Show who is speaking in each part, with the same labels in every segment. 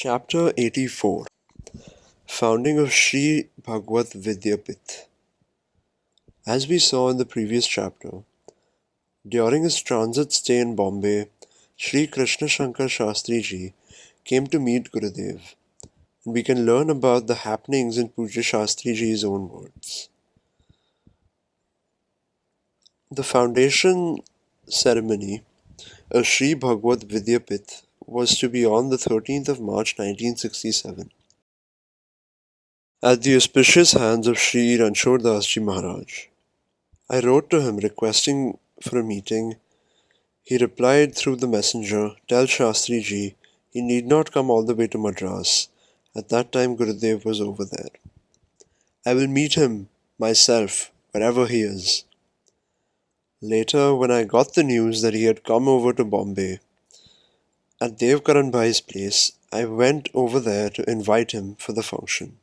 Speaker 1: Chapter 84 Founding of Shri Bhagwat Vidyapith. As we saw in the previous chapter, during his transit stay in Bombay, Shri Krishna Shankar Shastriji came to meet Gurudev, and we can learn about the happenings in Pujya Shastriji's own words. The foundation ceremony of Shri Bhagwat Vidyapith was to be on the 13th of March 1967. At the auspicious hands of Shri Ranchoddasji Maharaj. I wrote to him requesting for a meeting. He replied through the messenger, "Tell Shastriji he need not come all the way to Madras. At that time Gurudev was over there. I will meet him myself wherever he is." Later, when I got the news that he had come over to Bombay, at Devkaran Bhai's place, I went over there to invite him for the function.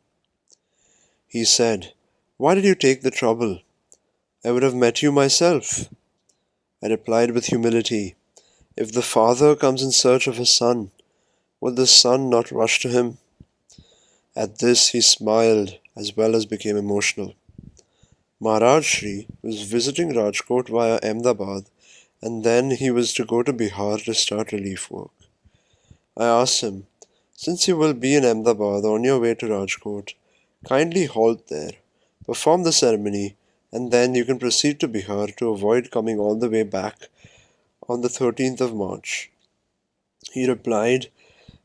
Speaker 1: He said, "Why did you take the trouble? I would have met you myself." I replied with humility, "If the father comes in search of his son, will the son not rush to him?" At this he smiled as well as became emotional. Maharaj Shri was visiting Rajkot via Ahmedabad, and then he was to go to Bihar to start relief work. I asked him, "Since you will be in Ahmedabad on your way to Rajkot, kindly halt there, perform the ceremony, and then you can proceed to Bihar to avoid coming all the way back on the 13th of March. He replied,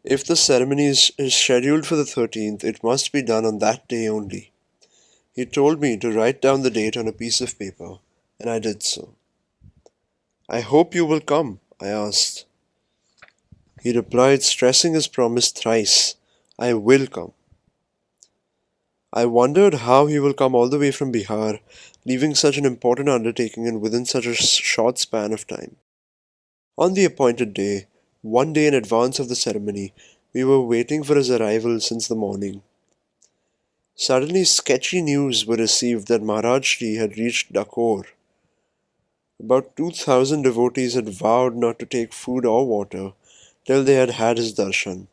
Speaker 1: "If the ceremony is scheduled for the 13th, it must be done on that day only." He told me to write down the date on a piece of paper, and I did so. "I hope you will come," I asked. He replied, stressing his promise thrice, "I will come." I wondered how he will come all the way from Bihar, leaving such an important undertaking and within such a short span of time. On the appointed day, one day in advance of the ceremony, we were waiting for his arrival since the morning. Suddenly sketchy news were received that Maharaj Shri had reached Dakor. About 2,000 devotees had vowed not to take food or water till they had had his darshan.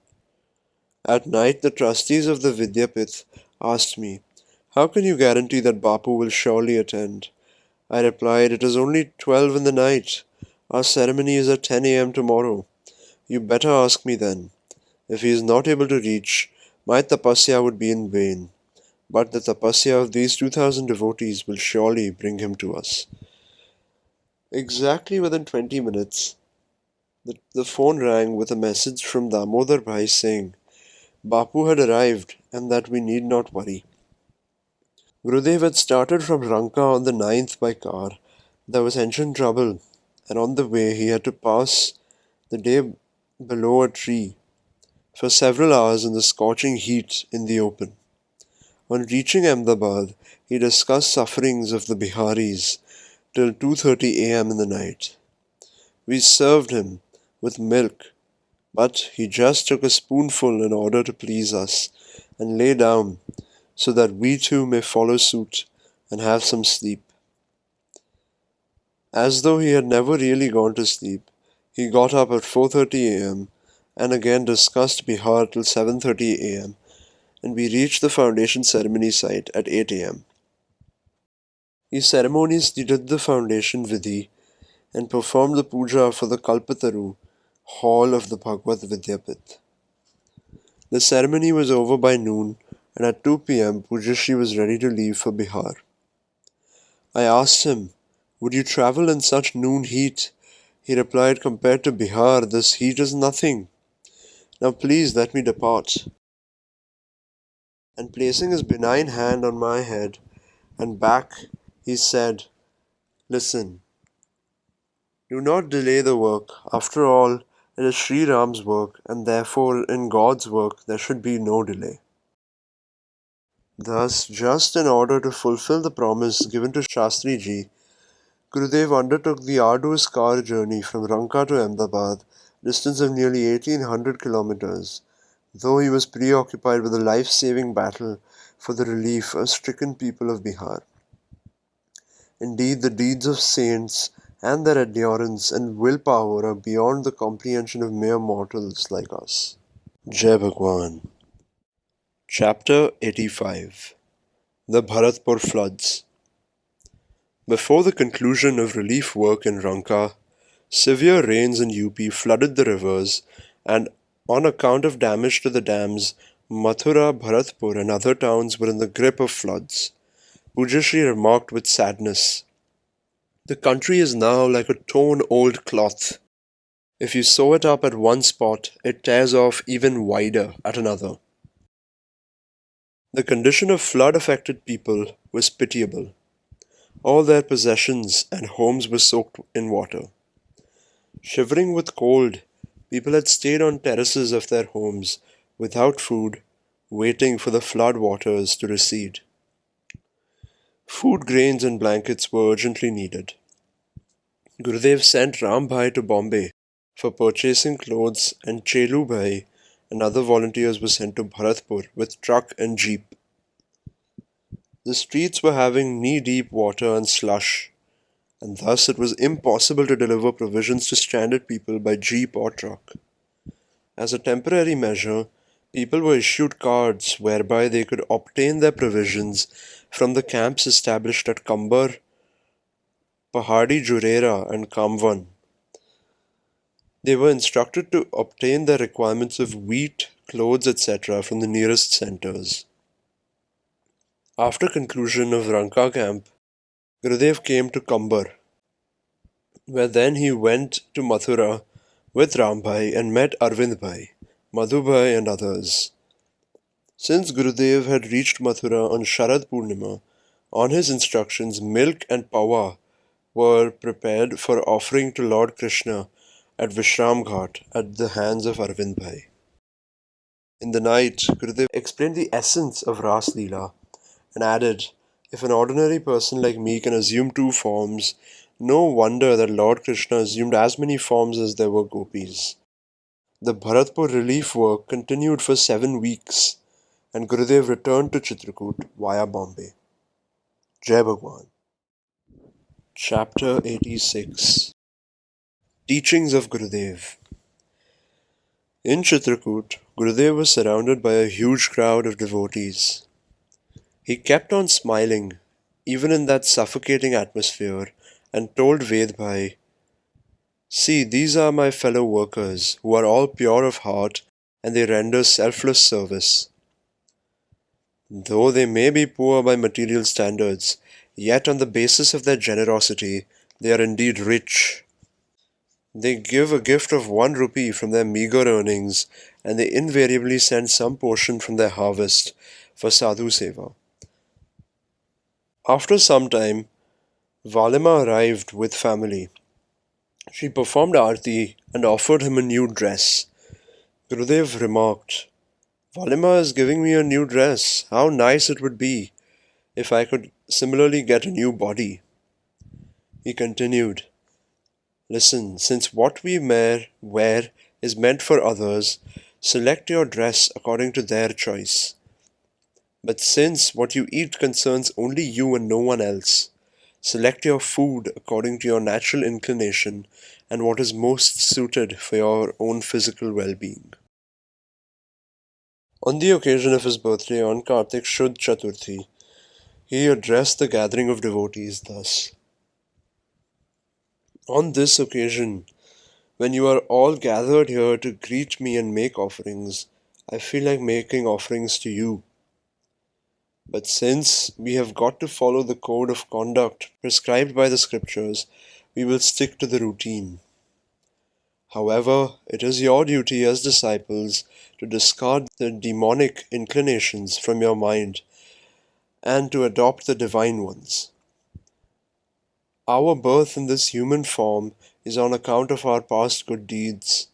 Speaker 1: At night, the trustees of the Vidyapith asked me, "How can you guarantee that Bapu will surely attend?" I replied, "It is only 12 in the night. Our ceremony is at 10 a.m. tomorrow. You better ask me then. If he is not able to reach, my tapasya would be in vain. But the tapasya of these 2,000 devotees will surely bring him to us." Exactly within 20 minutes, the phone rang with a message from Damodar Bhai saying Bapu had arrived and that we need not worry. Gurudev had started from Ranka on the 9th by car. There was engine trouble, and on the way he had to pass the day below a tree for several hours in the scorching heat in the open. On reaching Ahmedabad, he discussed sufferings of the Biharis till 2:30 a.m. in the night. We served him with milk, but he just took a spoonful in order to please us and lay down so that we too may follow suit and have some sleep. As though he had never really gone to sleep, he got up at 4:30 a.m. and again discussed Bihar till 7:30 a.m. and we reached the foundation ceremony site at 8 a.m. He ceremoniously did the foundation vidhi and performed the puja for the Kalpataru hall of the Bhagwat Vidyapith. The ceremony was over by noon, and at 2 p.m. Pujya Shri was ready to leave for Bihar. I asked him, "Would you travel in such noon heat?" He replied, "Compared to Bihar, this heat is nothing. Now please let me depart." And placing his benign hand on my head and back, he said, "Listen, do not delay the work. After all, it is Sri Ram's work, and therefore in God's work there should be no delay." Thus, just in order to fulfill the promise given to Shastriji, Gurudev undertook the arduous car journey from Ranka to Ahmedabad, distance of nearly 1800 kilometers, though he was preoccupied with a life-saving battle for the relief of stricken people of Bihar. Indeed, the deeds of saints and their endurance and willpower are beyond the comprehension of mere mortals like us. Jai Bhagwan. Chapter 85. The Bharatpur Floods. Before the conclusion of relief work in Ranka, severe rains in UP flooded the rivers, and on account of damage to the dams, Mathura, Bharatpur and other towns were in the grip of floods. Pujya Shri remarked with sadness, "The country is now like a torn old cloth. If you sew it up at one spot, it tears off even wider at another." The condition of flood-affected people was pitiable. All their possessions and homes were soaked in water. Shivering with cold, people had stayed on terraces of their homes without food, waiting for the flood waters to recede. Food, grains and blankets were urgently needed. Gurudev sent Ram Bhai to Bombay for purchasing clothes, and Chelu Bhai and other volunteers were sent to Bharatpur with truck and jeep. The streets were having knee-deep water and slush, and thus it was impossible to deliver provisions to stranded people by jeep or truck. As a temporary measure, people were issued cards whereby they could obtain their provisions from the camps established at Kambar, Pahadi Jurera and Kamvan. They were instructed to obtain their requirements of wheat, clothes, etc. from the nearest centers. After conclusion of Ranka camp, Gurudev came to Kambar, where then he went to Mathura with Ram Bhai and met Arvind Bhai, Madhu Bhai and others. Since Gurudev had reached Mathura on Sharad Purnima, on his instructions milk and pawa were prepared for offering to Lord Krishna at Vishram Ghat at the hands of Arvind Bhai. In the night, Gurudev explained the essence of Ras Leela and added, "If an ordinary person like me can assume two forms, no wonder that Lord Krishna assumed as many forms as there were gopis." The Bharatpur relief work continued for 7 weeks, and Gurudev returned to Chitrakoot via Bombay. Jai Bhagwan. Chapter 86. Teachings of Gurudev. In Chitrakoot, Gurudev was surrounded by a huge crowd of devotees. He kept on smiling, even in that suffocating atmosphere, and told Ved Bhai, "See, these are my fellow workers, who are all pure of heart, and they render selfless service. Though they may be poor by material standards, yet on the basis of their generosity, they are indeed rich. They give a gift of 1 rupee from their meager earnings, and they invariably send some portion from their harvest for sadhu seva." After some time, Valima arrived with family. She performed aarti and offered him a new dress. Gurudev remarked, "Valima is giving me a new dress. How nice it would be if I could similarly get a new body." He continued, "Listen, since what we wear is meant for others, select your dress according to their choice. But since what you eat concerns only you and no one else, select your food according to your natural inclination and what is most suited for your own physical well-being." On the occasion of his birthday on Kartik Shuddh Chaturthi, he addressed the gathering of devotees thus: "On this occasion, when you are all gathered here to greet me and make offerings, I feel like making offerings to you. But since we have got to follow the code of conduct prescribed by the scriptures, we will stick to the routine. However, it is your duty as disciples to discard the demonic inclinations from your mind and to adopt the divine ones. Our birth in this human form is on account of our past good deeds,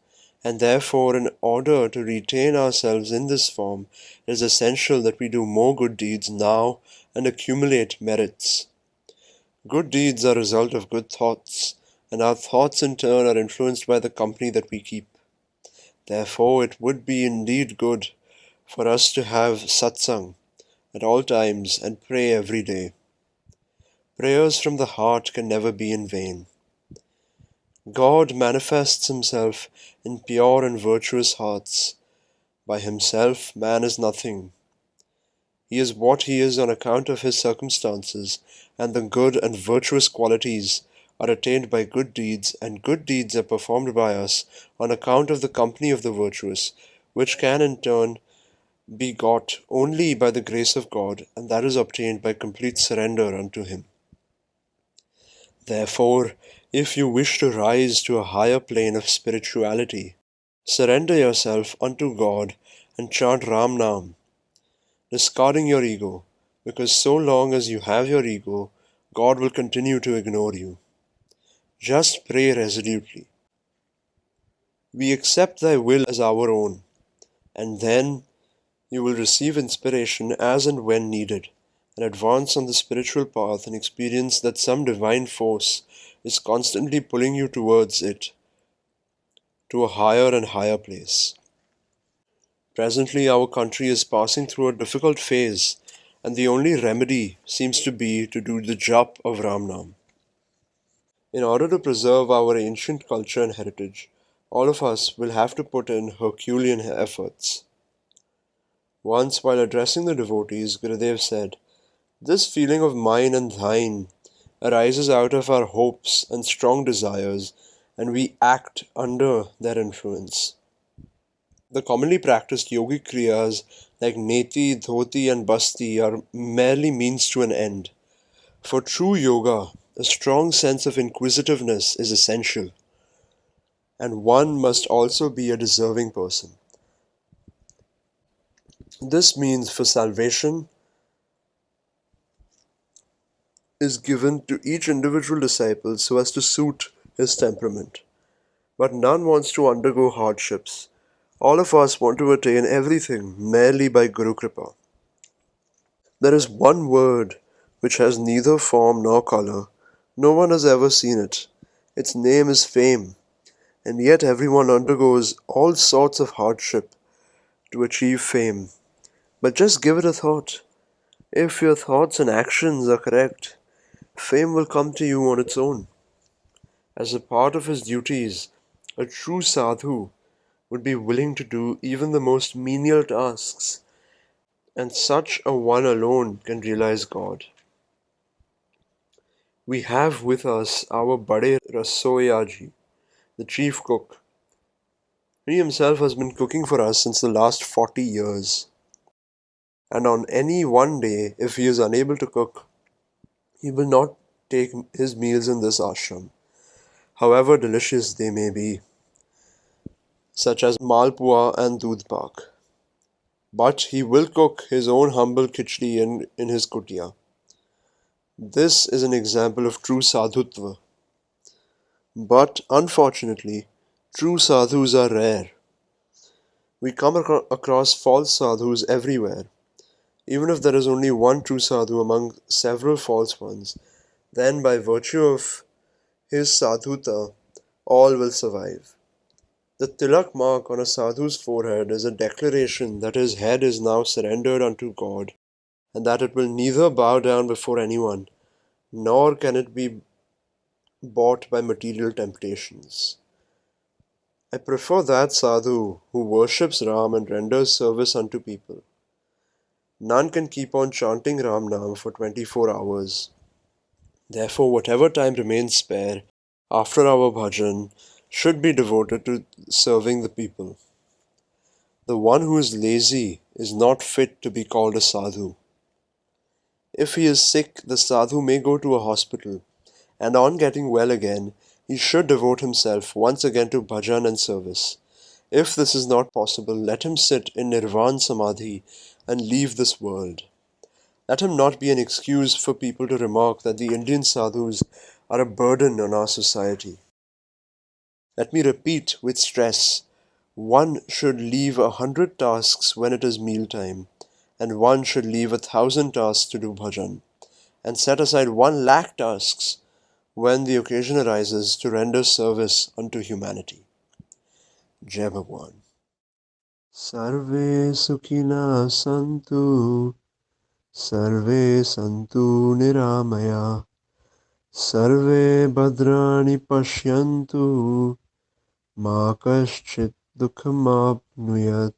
Speaker 1: and therefore in order to retain ourselves in this form, it is essential that we do more good deeds now and accumulate merits. Good deeds are a result of good thoughts, and our thoughts in turn are influenced by the company that we keep. Therefore it would be indeed good for us to have Satsang at all times and pray every day. Prayers from the heart can never be in vain. God manifests himself in pure and virtuous hearts, By himself, man is nothing. He is what he is on account of his circumstances, and the good and virtuous qualities are attained by good deeds, and good deeds are performed by us on account of the company of the virtuous, which can in turn be got only by the grace of God, and that is obtained by complete surrender unto Him. Therefore, if you wish to rise to a higher plane of spirituality, surrender yourself unto God and chant Ram Nam, discarding your ego, because so long as you have your ego, God will continue to ignore you. Just pray resolutely. We accept thy will as our own, and then you will receive inspiration as and when needed, and advance on the spiritual path and experience that some divine force is constantly pulling you towards it, to a higher and higher place. Presently, our country is passing through a difficult phase, and the only remedy seems to be to do the jap of Ram Nam. In order to preserve our ancient culture and heritage, all of us will have to put in Herculean efforts. Once, while addressing the devotees, Gurudev said, "This feeling of mine and thine arises out of our hopes and strong desires, and we act under their influence. The commonly practiced yogic kriyas like neti, dhoti, and basti are merely means to an end. For true yoga, a strong sense of inquisitiveness is essential, and one must also be a deserving person. This means for salvation is given to each individual disciple so as to suit his temperament. But none wants to undergo hardships. All of us want to attain everything merely by Guru Kripa. There is one word which has neither form nor color. No one has ever seen it. Its name is fame, and yet everyone undergoes all sorts of hardship to achieve fame. But just give it a thought. If your thoughts and actions are correct, fame will come to you on its own. As a part of his duties, a true sadhu would be willing to do even the most menial tasks, and such a one alone can realize God. We have with us our Bade Rasoyaji, the chief cook. He himself has been cooking for us since the last 40 years. And on any one day, if he is unable to cook, he will not take his meals in this ashram, however delicious they may be, such as malpua and doodh pak. But he will cook his own humble khichdi in his kutia. This is an example of true sadhutva. But unfortunately, true sadhus are rare. We come across false sadhus everywhere. Even if there is only one true sadhu among several false ones, then by virtue of his sadhuta, all will survive. The tilak mark on a sadhu's forehead is a declaration that his head is now surrendered unto God, and that it will neither bow down before anyone, nor can it be bought by material temptations. I prefer that sadhu who worships Ram and renders service unto people. None can keep on chanting Ram Nam for 24 hours. Therefore, whatever time remains spare after our bhajan should be devoted to serving the people. The one who is lazy is not fit to be called a sadhu. If he is sick, the sadhu may go to a hospital, and on getting well again, he should devote himself once again to bhajan and service. If this is not possible, let him sit in nirvan samadhi and leave this world. Let him not be an excuse for people to remark that the Indian sadhus are a burden on our society. Let me repeat with stress, one should leave 100 tasks when it is mealtime, and one should leave 1,000 tasks to do bhajan, and set aside 1,00,000 tasks when the occasion arises to render service unto humanity. Jai Bhagwan. Sarve Sukhina Santu, Sarve Santu Niramaya, Sarve Bhadrani Pashyantu, Ma Kaschit Dukham Apnuyat.